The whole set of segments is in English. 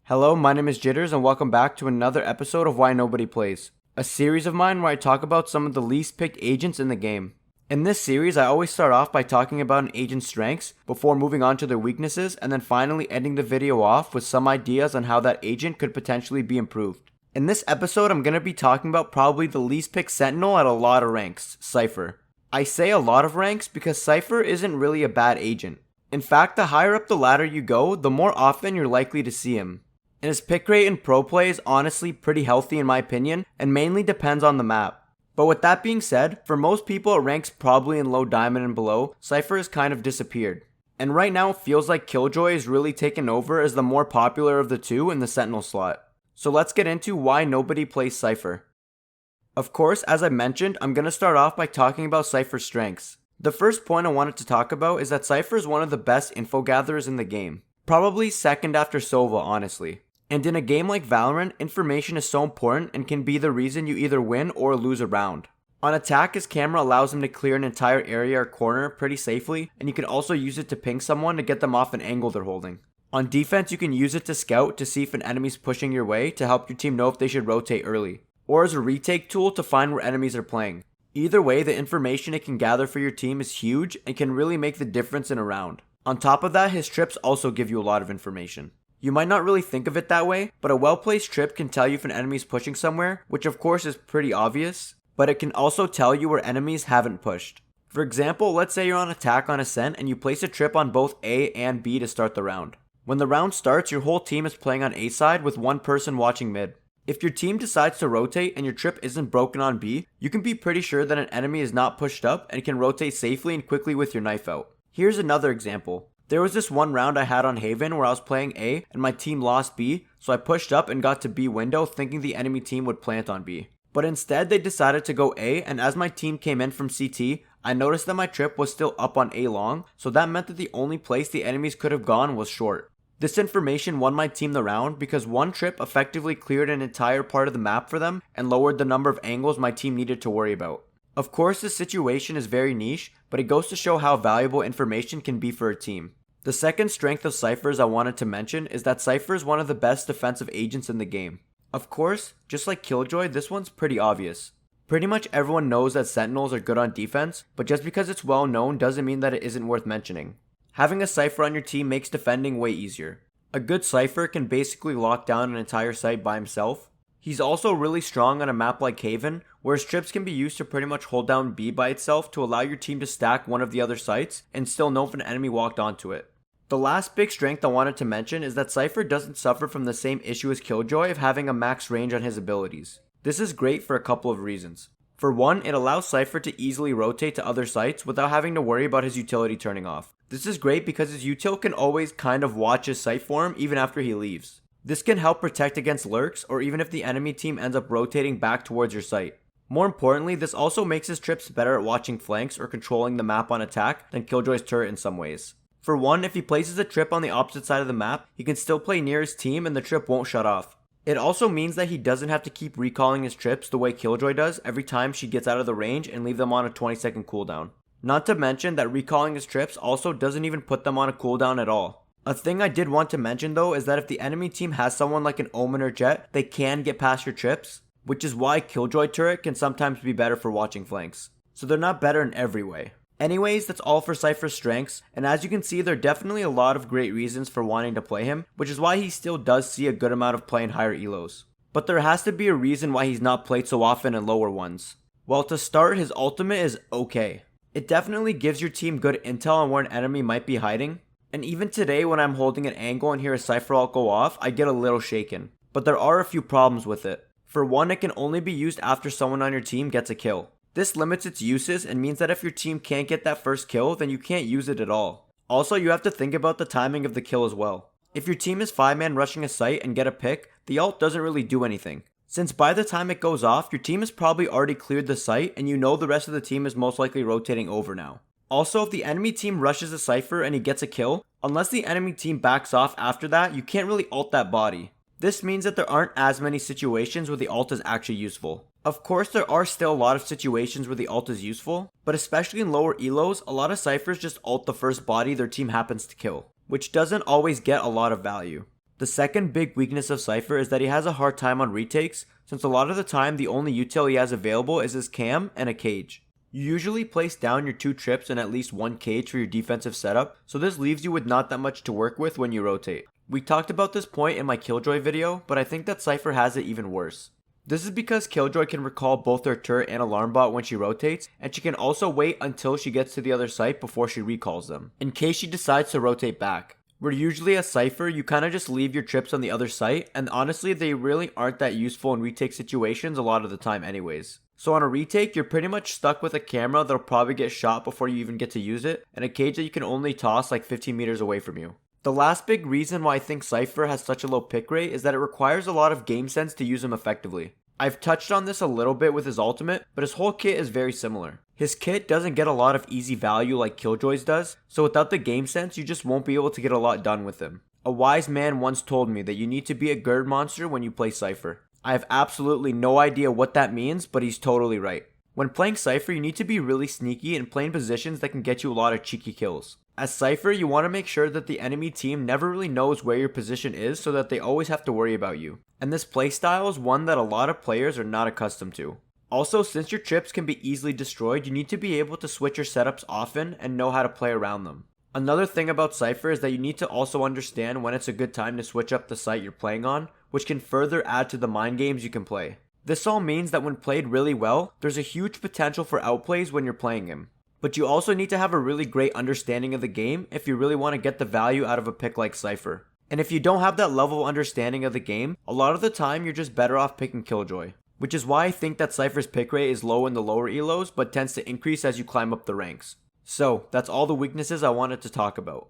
Hello, my name is Jitterz and welcome back to another episode of Why Nobody Plays, a series of mine where I talk about some of the least picked agents in the game. In this series, I always start off by talking about an agent's strengths before moving on to their weaknesses and then finally ending the video off with some ideas on how that agent could potentially be improved. In this episode, I'm going to be talking about probably the least picked sentinel at a lot of ranks, Cypher. I say a lot of ranks because Cypher isn't really a bad agent. In fact, the higher up the ladder you go, the more often you're likely to see him. And his pick rate in pro play is honestly pretty healthy in my opinion, and mainly depends on the map. But with that being said, for most people at ranks probably in low diamond and below, Cypher has kind of disappeared. And right now it feels like Killjoy is really taken over as the more popular of the two in the sentinel slot. So let's get into why nobody plays Cypher. Of course, as I mentioned, I'm going to start off by talking about Cypher's strengths. The first point I wanted to talk about is that Cypher is one of the best info gatherers in the game. Probably second after Sova, honestly. And in a game like Valorant, information is so important and can be the reason you either win or lose a round. On attack, his camera allows him to clear an entire area or corner pretty safely, and you can also use it to ping someone to get them off an angle they're holding. On defense, you can use it to scout to see if an enemy's pushing your way to help your team know if they should rotate early, or as a retake tool to find where enemies are playing. Either way, the information it can gather for your team is huge and can really make the difference in a round. On top of that, his trips also give you a lot of information. You might not really think of it that way, but a well-placed trip can tell you if an enemy is pushing somewhere, which of course is pretty obvious, but it can also tell you where enemies haven't pushed. For example, let's say you're on attack on Ascent and you place a trip on both A and B to start the round. When the round starts, your whole team is playing on A side with one person watching mid. If your team decides to rotate and your trip isn't broken on B, you can be pretty sure that an enemy is not pushed up and can rotate safely and quickly with your knife out. Here's another example. There was this one round I had on Haven where I was playing A and my team lost B, so I pushed up and got to B window thinking the enemy team would plant on B. But instead they decided to go A, and as my team came in from CT, I noticed that my trip was still up on A long, so that meant that the only place the enemies could have gone was short. This information won my team the round because one trip effectively cleared an entire part of the map for them and lowered the number of angles my team needed to worry about. Of course, this situation is very niche, but it goes to show how valuable information can be for a team. The second strength of Cypher's I wanted to mention is that Cypher is one of the best defensive agents in the game. Of course, just like Killjoy, this one's pretty obvious. Pretty much everyone knows that Sentinels are good on defense, but just because it's well known doesn't mean that it isn't worth mentioning. Having a Cypher on your team makes defending way easier. A good Cypher can basically lock down an entire site by himself. He's also really strong on a map like Haven, where his trips can be used to pretty much hold down B by itself to allow your team to stack one of the other sites and still know if an enemy walked onto it. The last big strength I wanted to mention is that Cypher doesn't suffer from the same issue as Killjoy of having a max range on his abilities. This is great for a couple of reasons. For one, it allows Cypher to easily rotate to other sites without having to worry about his utility turning off. This is great because his util can always kind of watch his site for him even after he leaves. This can help protect against lurks or even if the enemy team ends up rotating back towards your site. More importantly, this also makes his trips better at watching flanks or controlling the map on attack than Killjoy's turret in some ways. For one, if he places a trip on the opposite side of the map, he can still play near his team and the trip won't shut off. It also means that he doesn't have to keep recalling his trips the way Killjoy does every time she gets out of the range and leave them on a 20-second cooldown. Not to mention that recalling his trips also doesn't even put them on a cooldown at all. A thing I did want to mention though is that if the enemy team has someone like an Omen or Jet, they can get past your trips, which is why Killjoy turret can sometimes be better for watching flanks. So they're not better in every way. Anyways, that's all for Cypher's strengths, and as you can see, there are definitely a lot of great reasons for wanting to play him, which is why he still does see a good amount of play in higher elos. But there has to be a reason why he's not played so often in lower ones. Well, to start, his ultimate is okay. It definitely gives your team good intel on where an enemy might be hiding, and even today when I'm holding an angle and hear a Cypher ult go off, I get a little shaken. But there are a few problems with it. For one, it can only be used after someone on your team gets a kill. This limits its uses and means that if your team can't get that first kill, then you can't use it at all. Also, you have to think about the timing of the kill as well. If your team is 5-man rushing a site and get a pick, the ult doesn't really do anything. Since by the time it goes off, your team has probably already cleared the site and you know the rest of the team is most likely rotating over now. Also, if the enemy team rushes a Cypher and he gets a kill, unless the enemy team backs off after that, you can't really ult that body. This means that there aren't as many situations where the ult is actually useful. Of course, there are still a lot of situations where the ult is useful, but especially in lower elos, a lot of Cyphers just ult the first body their team happens to kill, which doesn't always get a lot of value. The second big weakness of Cypher is that he has a hard time on retakes, since a lot of the time the only util he has available is his cam and a cage. You usually place down your 2 trips and at least 1 cage for your defensive setup, so this leaves you with not that much to work with when you rotate. We talked about this point in my Killjoy video, but I think that Cypher has it even worse. This is because Killjoy can recall both her turret and alarm bot when she rotates, and she can also wait until she gets to the other site before she recalls them, in case she decides to rotate back. Where usually as Cypher, you kinda just leave your trips on the other site, and honestly they really aren't that useful in retake situations a lot of the time anyways. So on a retake, you're pretty much stuck with a camera that'll probably get shot before you even get to use it, and a cage that you can only toss like 15 meters away from you. The last big reason why I think Cypher has such a low pick rate is that it requires a lot of game sense to use him effectively. I've touched on this a little bit with his ultimate, but his whole kit is very similar. His kit doesn't get a lot of easy value like Killjoy's does, so without the game sense, you just won't be able to get a lot done with him. A wise man once told me that you need to be a GERD monster when you play Cypher. I have absolutely no idea what that means, but he's totally right. When playing Cypher, you need to be really sneaky and play in positions that can get you a lot of cheeky kills. As Cypher, you want to make sure that the enemy team never really knows where your position is so that they always have to worry about you. And this playstyle is one that a lot of players are not accustomed to. Also, since your trips can be easily destroyed, you need to be able to switch your setups often and know how to play around them. Another thing about Cypher is that you need to also understand when it's a good time to switch up the site you're playing on, which can further add to the mind games you can play. This all means that when played really well, there's a huge potential for outplays when you're playing him. But you also need to have a really great understanding of the game if you really want to get the value out of a pick like Cypher. And if you don't have that level of understanding of the game, a lot of the time you're just better off picking Killjoy. Which is why I think that Cypher's pick rate is low in the lower elos, but tends to increase as you climb up the ranks. So, that's all the weaknesses I wanted to talk about.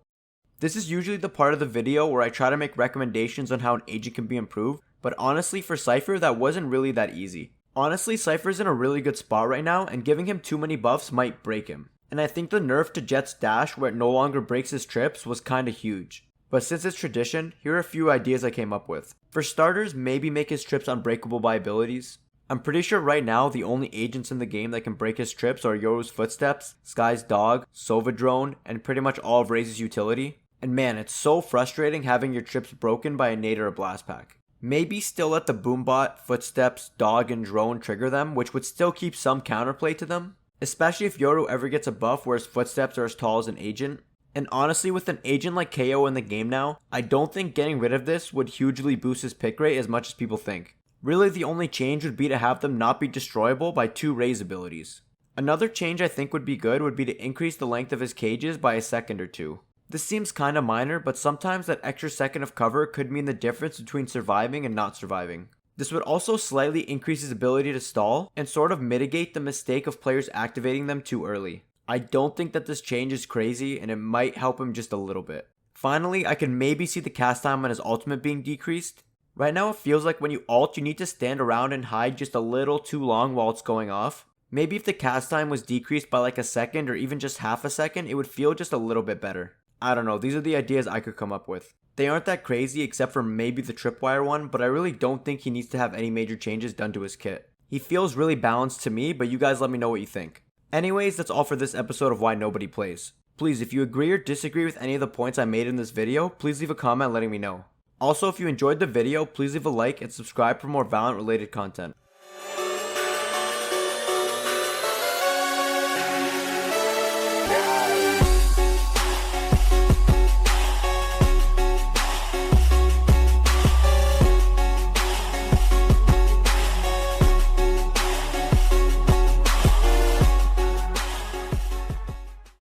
This is usually the part of the video where I try to make recommendations on how an agent can be improved, but honestly for Cypher that wasn't really that easy. Honestly, Cypher's in a really good spot right now, and giving him too many buffs might break him. And I think the nerf to Jett's dash where it no longer breaks his trips was kinda huge. But since it's tradition, here are a few ideas I came up with. For starters, maybe make his trips unbreakable by abilities. I'm pretty sure right now the only agents in the game that can break his trips are Yoru's Footsteps, Sky's Dog, Sova Drone, and pretty much all of Raze's utility. And man, it's so frustrating having your trips broken by a nade or a blast pack. Maybe still let the Boombot, Footsteps, Dog, and Drone trigger them, which would still keep some counterplay to them. Especially if Yoru ever gets a buff where his footsteps are as tall as an agent. And honestly, with an agent like KO in the game now, I don't think getting rid of this would hugely boost his pick rate as much as people think. Really, the only change would be to have them not be destroyable by 2 Raze abilities. Another change I think would be good would be to increase the length of his cages by a second or 2. This seems kinda minor, but sometimes that extra second of cover could mean the difference between surviving and not surviving. This would also slightly increase his ability to stall and sort of mitigate the mistake of players activating them too early. I don't think that this change is crazy and it might help him just a little bit. Finally, I can maybe see the cast time on his ultimate being decreased. Right now it feels like when you ult, you need to stand around and hide just a little too long while it's going off. Maybe if the cast time was decreased by like a second or even just half a second, it would feel just a little bit better. I don't know, these are the ideas I could come up with. They aren't that crazy except for maybe the tripwire one, but I really don't think he needs to have any major changes done to his kit. He feels really balanced to me, but you guys let me know what you think. Anyways, that's all for this episode of Why Nobody Plays. Please, if you agree or disagree with any of the points I made in this video, please leave a comment letting me know. Also, if you enjoyed the video, please leave a like and subscribe for more Valorant related content.